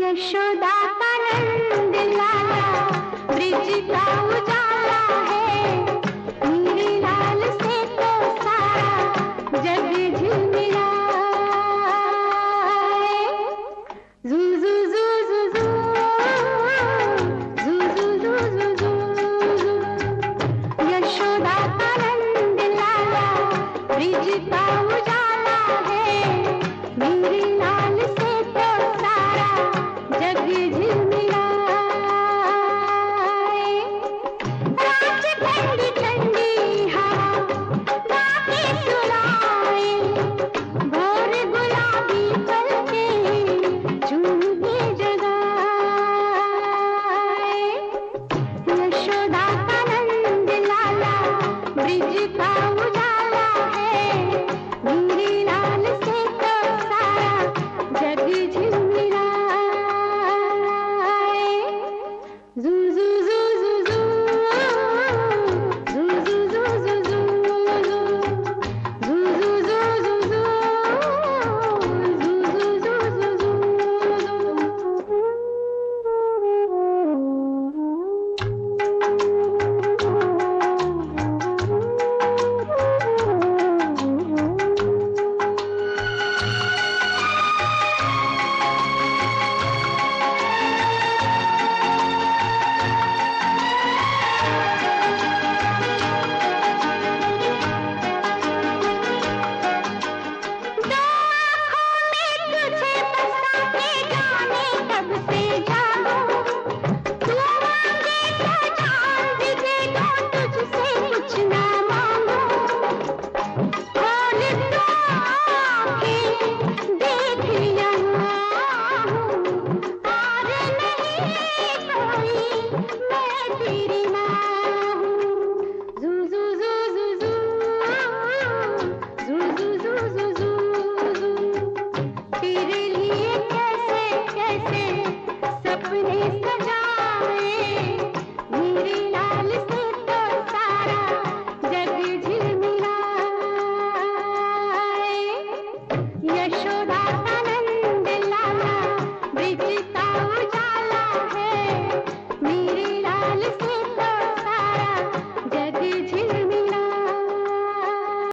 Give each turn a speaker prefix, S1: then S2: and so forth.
S1: यशोदा का नंद लाला ब्रिज का उजाला है, मेरे लाल से तो सारा जग झिलमिला है। जू जू जू जू जू जू जू जू जू जू जू। यशोदा का नंद लाला ब्रिज का उजाला है, मेरे लाल से तो सारा जग झिलमिला।